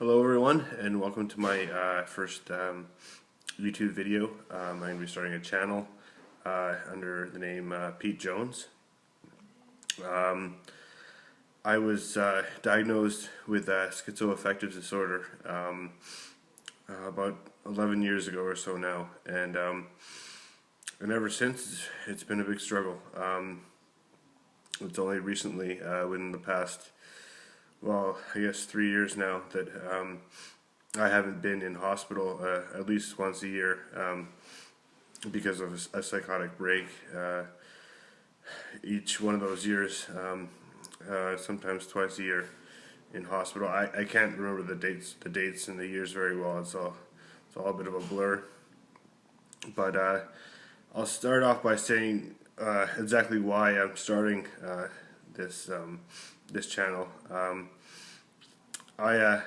Hello everyone, and welcome to my first YouTube video. I'm going to be starting a channel under the name Pete Jones. I was diagnosed with schizo-effective disorder about 11 years ago or so now, and ever since it's been a big struggle. It's only recently, within the past, well, I guess 3 years now, that I haven't been in hospital at least once a year because of a psychotic break. Each one of those years, sometimes twice a year in hospital. I can't remember the dates and the years very well. It's all a bit of a blur. But I'll start off by saying exactly why I'm starting this channel. I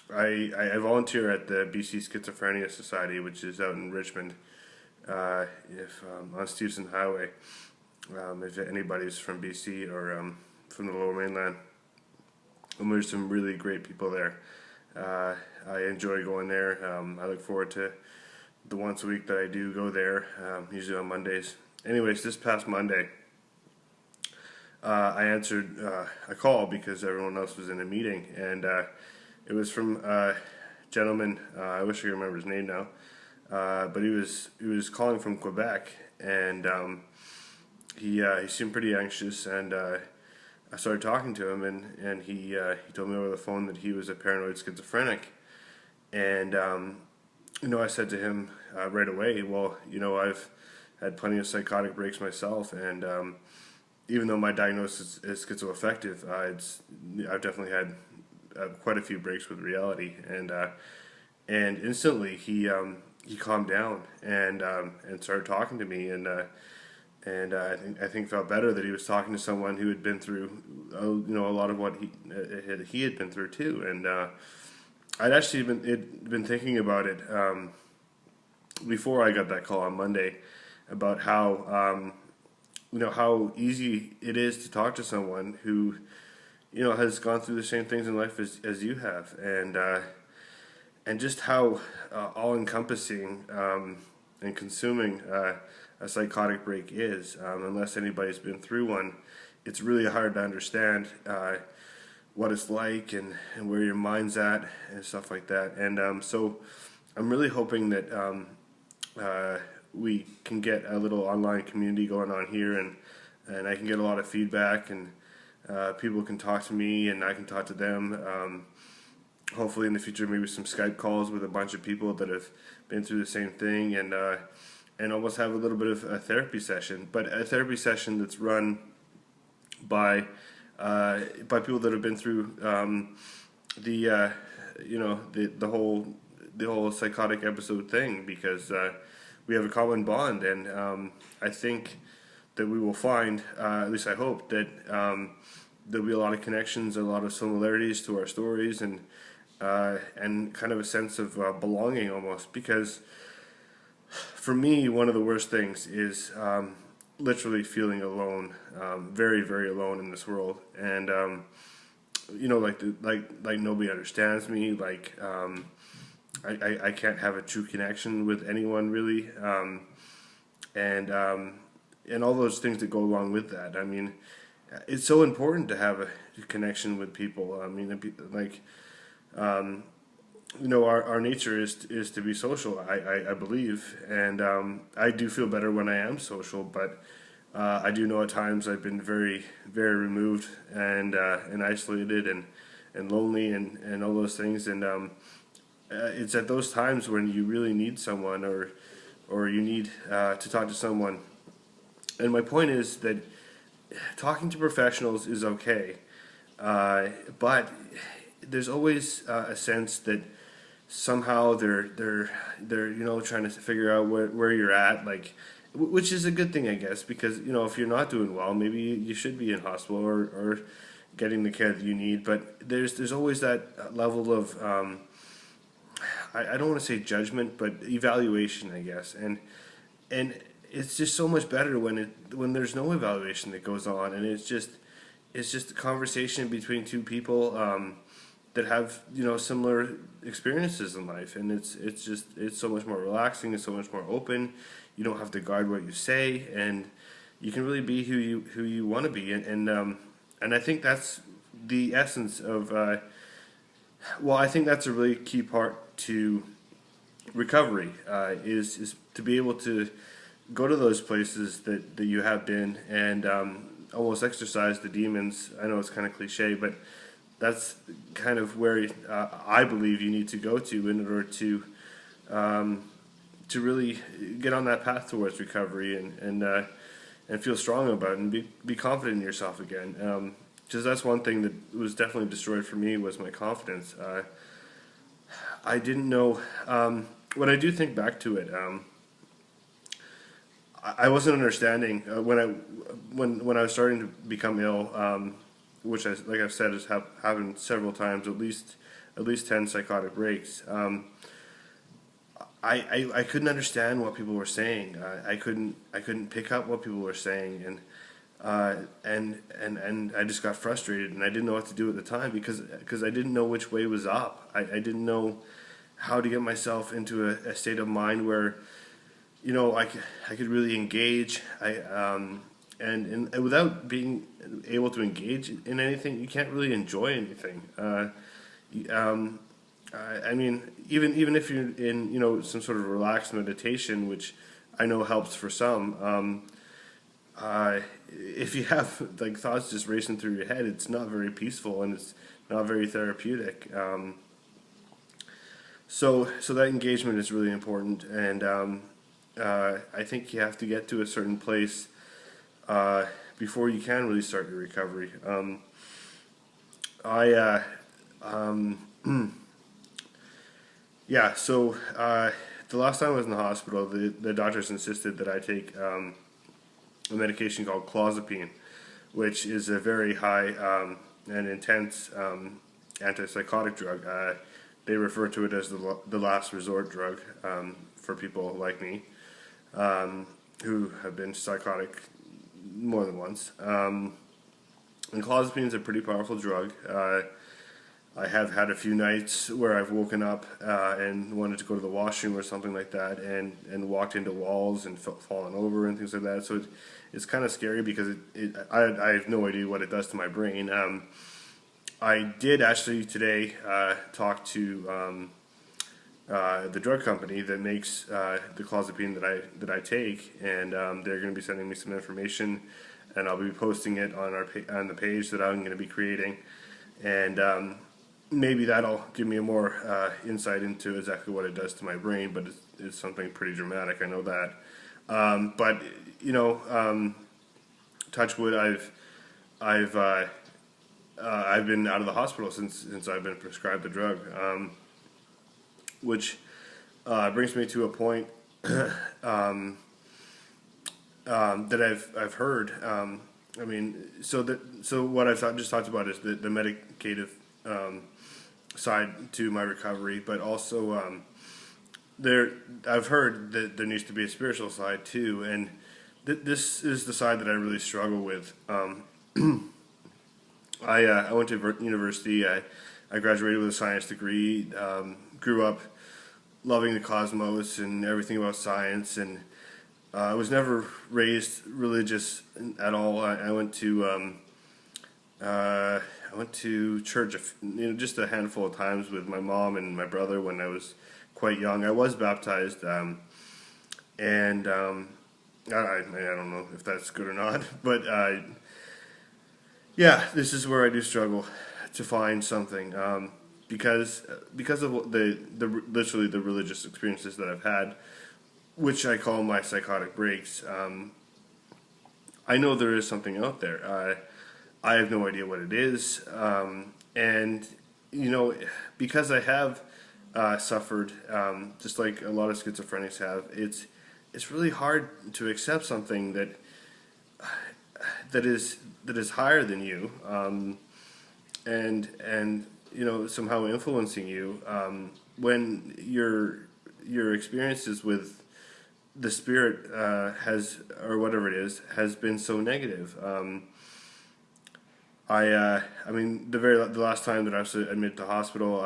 volunteer at the BC Schizophrenia Society, which is out in Richmond, on Stevenson Highway. If anybody's from BC or from the Lower Mainland, and there's some really great people there. I enjoy going there. I look forward to the once a week that I do go there, usually on Mondays. Anyways, this past Monday, I answered a call because everyone else was in a meeting, and it was from a gentleman. I wish I could remember his name now, but he was calling from Quebec, and he seemed pretty anxious, and I started talking to him, and he told me over the phone that he was a paranoid schizophrenic, and I said to him right away, well, I've had plenty of psychotic breaks myself, and even though my diagnosis is schizoaffective, I've definitely had quite a few breaks with reality, and instantly he calmed down and started talking to me, and I think felt better that he was talking to someone who had been through a lot of what he had been through too, and I'd actually been thinking about it before I got that call on Monday about how how easy it is to talk to someone who has gone through the same things in life as you have, and just how all-encompassing and consuming a psychotic break is. Unless anybody's been through one, it's really hard to understand what it's like and where your mind's at and stuff like that. And so I'm really hoping that we can get a little online community going on here, and I can get a lot of feedback, and people can talk to me and I can talk to them. Hopefully in the future, maybe some Skype calls with a bunch of people that have been through the same thing, and almost have a little bit of a therapy session, but a therapy session that's run by people that have been through the whole psychotic episode thing, because we have a common bond, and I think that we will find, at least I hope, that there'll be a lot of connections and a lot of similarities to our stories, and kind of a sense of belonging almost, because for me, one of the worst things is literally feeling alone, very, very alone in this world, and like nobody understands me, like I can't have a true connection with anyone really, and all those things that go along with that. I mean, it's so important to have a connection with people. I mean, like our nature is to be social, I believe, and I do feel better when I am social, but I do know at times I've been very, very removed and isolated and lonely and all those things, and it's at those times when you really need someone, or you need to talk to someone. And my point is that talking to professionals is okay, but there's always a sense that somehow they're trying to figure out where you're at, like, which is a good thing, I guess, because if you're not doing well, maybe you should be in hospital or getting the care that you need. But there's always that level of I don't want to say judgment, but evaluation, I guess, and it's just so much better when there's no evaluation that goes on, and it's just a conversation between two people, that have similar experiences in life, and it's so much more relaxing. It's so much more open. You don't have to guard what you say, and you can really be who you want to be, and I think that's the essence of. Well, I think that's a really key part to recovery, is to be able to go to those places that you have been, and almost exercise the demons. I know it's kind of cliche, but that's kind of where I believe you need to go to in order to really get on that path towards recovery, and feel strong about it, and be confident in yourself again. Because that's one thing that was definitely destroyed for me, was my confidence. I didn't know, when I do think back to it, I wasn't understanding when I was starting to become ill, which, like I've said, has happened several times, at least 10 psychotic breaks. I couldn't understand what people were saying. I couldn't pick up what people were saying, and I just got frustrated, and I didn't know what to do at the time, because I didn't know which way was up. I didn't know how to get myself into a state of mind where I could really engage. And without being able to engage in anything, you can't really enjoy anything. I mean, even if you're in some sort of relaxed meditation, which I know helps for some, if you have like thoughts just racing through your head, it's not very peaceful, and it's not very therapeutic. So that engagement is really important, and I think you have to get to a certain place before you can really start your recovery. Yeah, so the last time I was in the hospital, the doctors insisted that I take a medication called clozapine, which is a very high and intense antipsychotic drug. They refer to it as the last resort drug for people like me, who have been psychotic more than once. And clozapine is a pretty powerful drug. I have had a few nights where I've woken up and wanted to go to the washroom or something like that, and walked into walls and fallen over and things like that. So it's kind of scary, because I have no idea what it does to my brain. I did actually today talk to the drug company that makes the clozapine that I take, and they're going to be sending me some information, and I'll be posting it on the page that I'm going to be creating, and maybe that'll give me a more insight into exactly what it does to my brain. But it's something pretty dramatic, I know that. But touch wood, I've been out of the hospital since I've been prescribed the drug, which brings me to a point that I've heard. I mean, so what I've just talked about is the medicative side to my recovery, but also I've heard that there needs to be a spiritual side too, and this is the side that I really struggle with. I went to university. I graduated with a science degree. Grew up loving the cosmos and everything about science, and I was never raised religious at all. I went to church, just a handful of times with my mom and my brother when I was quite young. I was baptized, and I don't know if that's good or not, but yeah, this is where I do struggle to find something, because of the literally the religious experiences that I've had, which I call my psychotic breaks. I know there is something out there. I have no idea what it is, and because I have suffered, just like a lot of schizophrenics have, it's really hard to accept something that is higher than you, and somehow influencing you, when your experiences with the spirit or whatever it is has been so negative. I mean, the last time that I was admitted to hospital,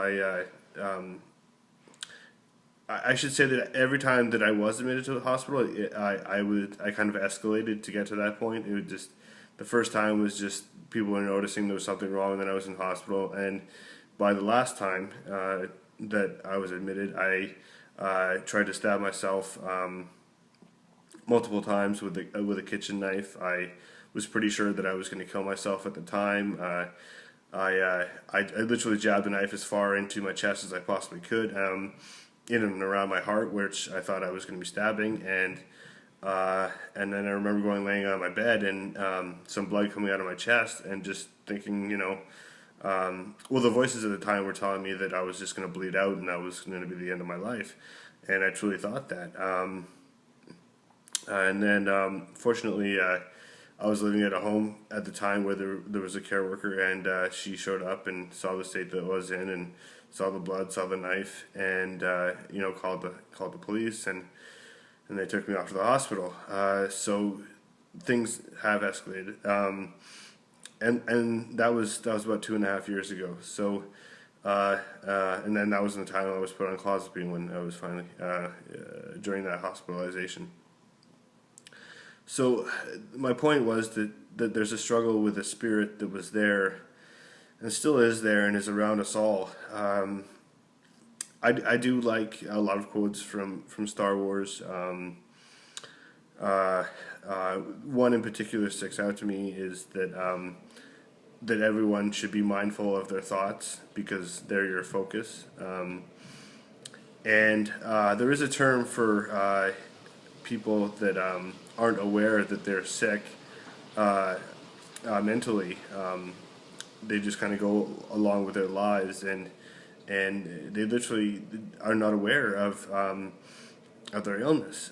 I should say that every time that I was admitted to the hospital, I kind of escalated to get to that point. It would just the first time was just people were noticing there was something wrong, and then I was in hospital. And by the last time that I was admitted, I tried to stab myself multiple times with a kitchen knife. I was pretty sure that I was going to kill myself at the time. I literally jabbed a knife as far into my chest as I possibly could. In and around my heart, which I thought I was going to be stabbing, and then I remember laying on my bed and some blood coming out of my chest, and just thinking, well, the voices at the time were telling me that I was just going to bleed out and that was going to be the end of my life, and I truly thought that. And then, fortunately, I was living at a home at the time where there was a care worker, and she showed up and saw the state that I was in, and saw the blood, saw the knife, and called the police, and they took me off to the hospital. So things have escalated, and that was about 2.5 years ago. So and then that was the time I was put on clozapine when I was finally during that hospitalization. So my point was that there's a struggle with a spirit that was there and still is there and is around us all. I do like a lot of quotes from Star Wars. One in particular sticks out to me is that everyone should be mindful of their thoughts because they're your focus. And there is a term for people that aren't aware that they're sick mentally. They just kind of go along with their lives, and they literally are not aware of their illness,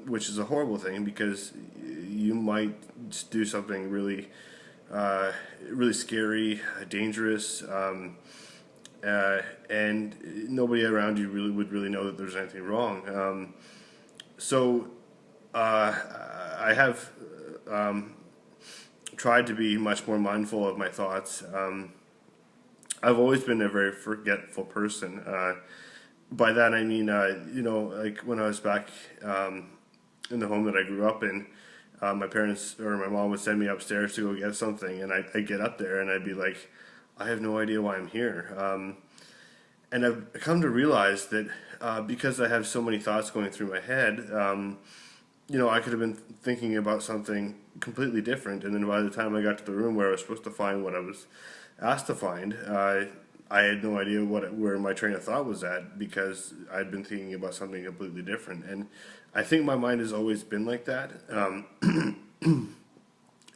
which is a horrible thing because you might do something really really scary, dangerous, and nobody around you would really know that there's anything wrong. So I have tried to be much more mindful of my thoughts. I've always been a very forgetful person. By that I mean, like when I was back in the home that I grew up in, my parents or my mom would send me upstairs to go get something, and I'd get up there and I'd be like, I have no idea why I'm here. And I've come to realize that because I have so many thoughts going through my head, I could have been thinking about something completely different, and then by the time I got to the room where I was supposed to find what I was asked to find, I had no idea where my train of thought was at because I'd been thinking about something completely different. And I think my mind has always been like that.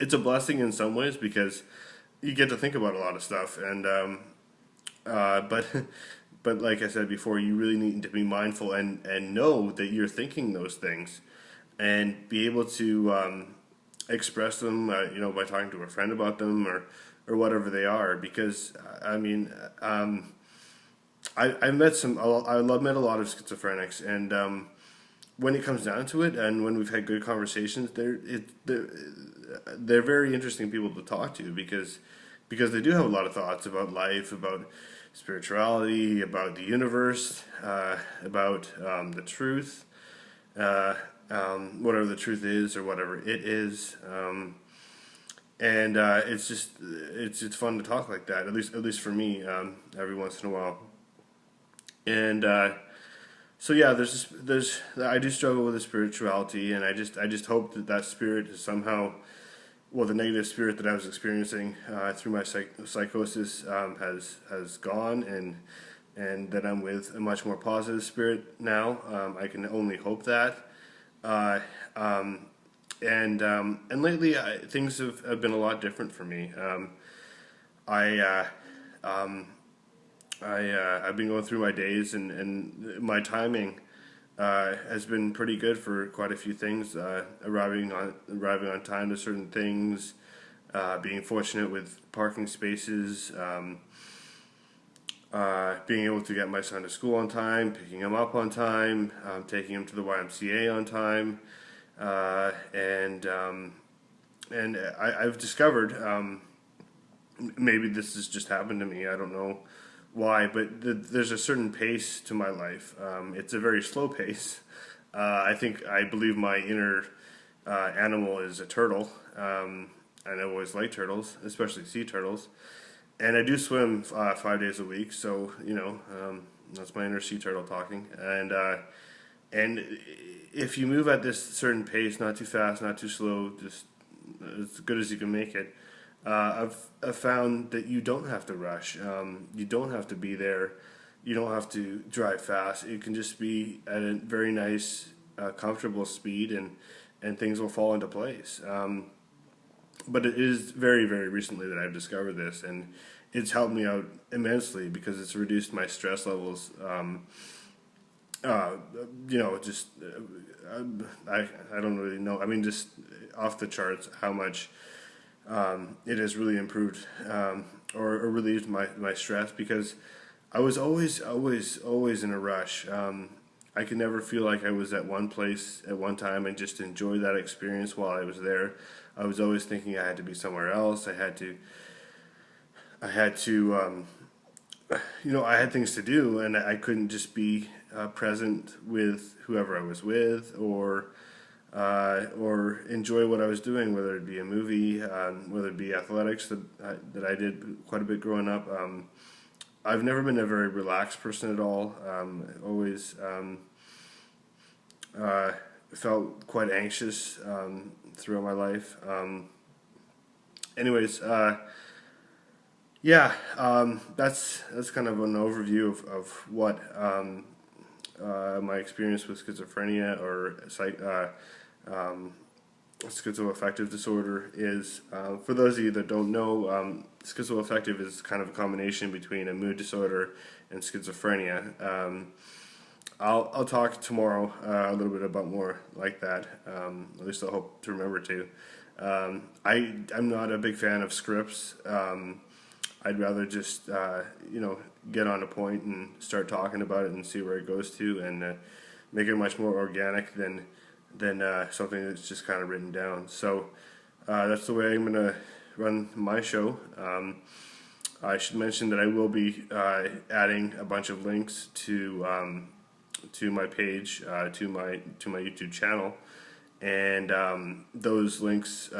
It's a blessing in some ways because you get to think about a lot of stuff, and but like I said before, you really need to be mindful and know that you're thinking those things, and be able to express them, by talking to a friend about them or whatever they are. Because I mean, I've met met a lot of schizophrenics, and when it comes down to it, and when we've had good conversations, they're very interesting people to talk to because they do have a lot of thoughts about life, about spirituality, about the universe, about the truth, whatever the truth is or whatever it is, and it's fun to talk like that. At least for me, every once in a while, and so yeah, I do struggle with the spirituality, and I just hope that spirit is somehow. Well, the negative spirit that I was experiencing through my psychosis has gone, and that I'm with a much more positive spirit now. I can only hope that. And lately, things have been a lot different for me. I've been going through my days, and my timing has been pretty good for quite a few things. Arriving on time to certain things, being fortunate with parking spaces, being able to get my son to school on time, picking him up on time, taking him to the YMCA on time, and I've discovered maybe this has just happened to me. I don't know why, but there's a certain pace to my life. It's a very slow pace. I believe my inner animal is a turtle, and I always like turtles, especially sea turtles. And I do swim 5 days a week, so that's my inner sea turtle talking. And if you move at this certain pace, not too fast, not too slow, just as good as you can make it, I've found that you don't have to rush. You don't have to be there. You don't have to drive fast. It can just be at a very nice, comfortable speed, and things will fall into place. But it is very, very recently that I've discovered this, and it's helped me out immensely because it's reduced my stress levels. Uh, just I don't really know. I mean, just off the charts how much it has really improved, or relieved my stress, because I was always in a rush. I could never feel like I was at one place at one time and just enjoy that experience while I was there. I was always thinking I had to be somewhere else. I had things to do, and I couldn't just be present with whoever I was with, or enjoy what I was doing, whether it be a movie, whether it be athletics that I did quite a bit growing up. I've never been a very relaxed person at all. Always felt quite anxious throughout my life. Anyways, yeah, that's kind of an overview of what my experience with schizophrenia, or schizo-affective disorder is. For those of you that don't know, schizo-affective is kind of a combination between a mood disorder and schizophrenia. I'll talk tomorrow a little bit about more like that. At least I hope to remember to. I'm not a big fan of scripts. I'd rather just get on a point and start talking about it and see where it goes to, and make it much more organic than something that's just kind of written down. So that's the way I'm going to run my show. I should mention that I will be adding a bunch of links to my page, to my YouTube channel, and those links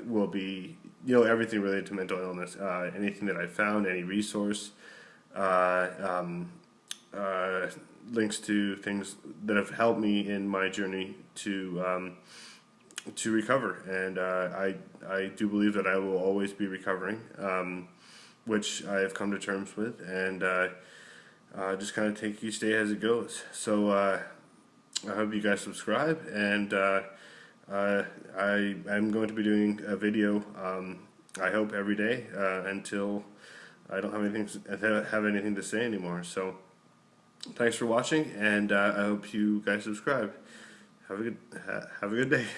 will be everything related to mental illness, anything that I found, any resource, links to things that have helped me in my journey to recover, and I do believe that I will always be recovering, which I have come to terms with, and just kind of take each day as it goes. So I hope you guys subscribe, and I'm going to be doing a video, I hope every day, until I don't have anything to say anymore. So thanks for watching, and I hope you guys subscribe. Have a good day.